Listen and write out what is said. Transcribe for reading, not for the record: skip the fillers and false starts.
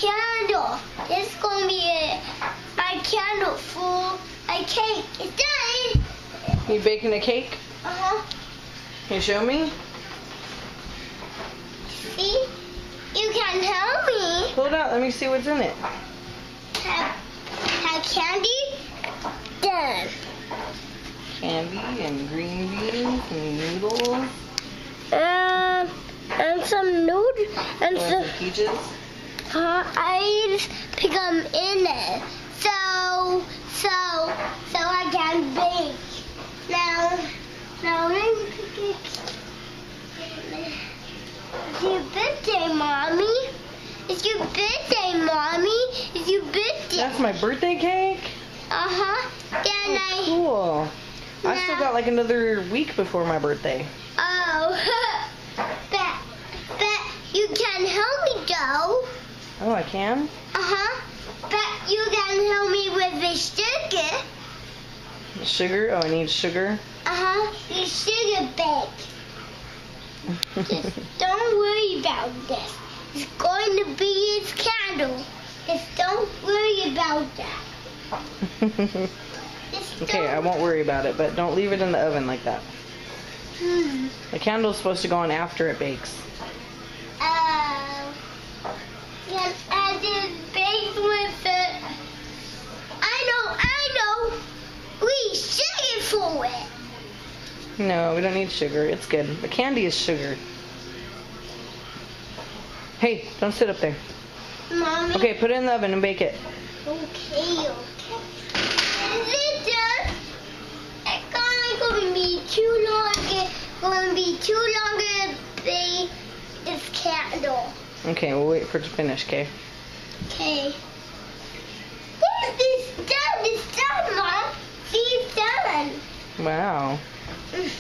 candle. This is going to be my candle for my cake. It's done. You baking a cake? Uh-huh. Can you show me? See? You can help me. Pull it out. Let me see what's in it. Have candy? Done. Candy and green beans and noodles. And some noodles and Some peaches. I just pick them in it, so I can bake. Now let me pick it. It's your birthday, Mommy. It's your birthday, Mommy. It's your birthday. That's my birthday cake? Uh-huh. Then Cool. I still Now- got like another week before my birthday. Oh, but you can help me, though. Oh, I can? Uh-huh. But you can help me with the sugar. Sugar? Oh, I need sugar. Uh-huh. The sugar bake. Just don't worry about this. It's going to be its candle. Just don't worry about that. Just Okay, I don't- won't worry about it, but don't leave it in the oven like that. The candle's supposed to go on after it bakes. Yeah, I did bake with it. I know. We sugar for it. No, we don't need sugar. It's good. The candy is sugar. Hey, don't sit up there. Mommy. Okay, put it in the oven and bake it. Okay. Is it done? It's going to be too long. It's going to be too long to bake this candle. Okay, we'll wait for it to finish, okay? Okay. It's done. It's done, Mom. See, it's done. Wow. Mm.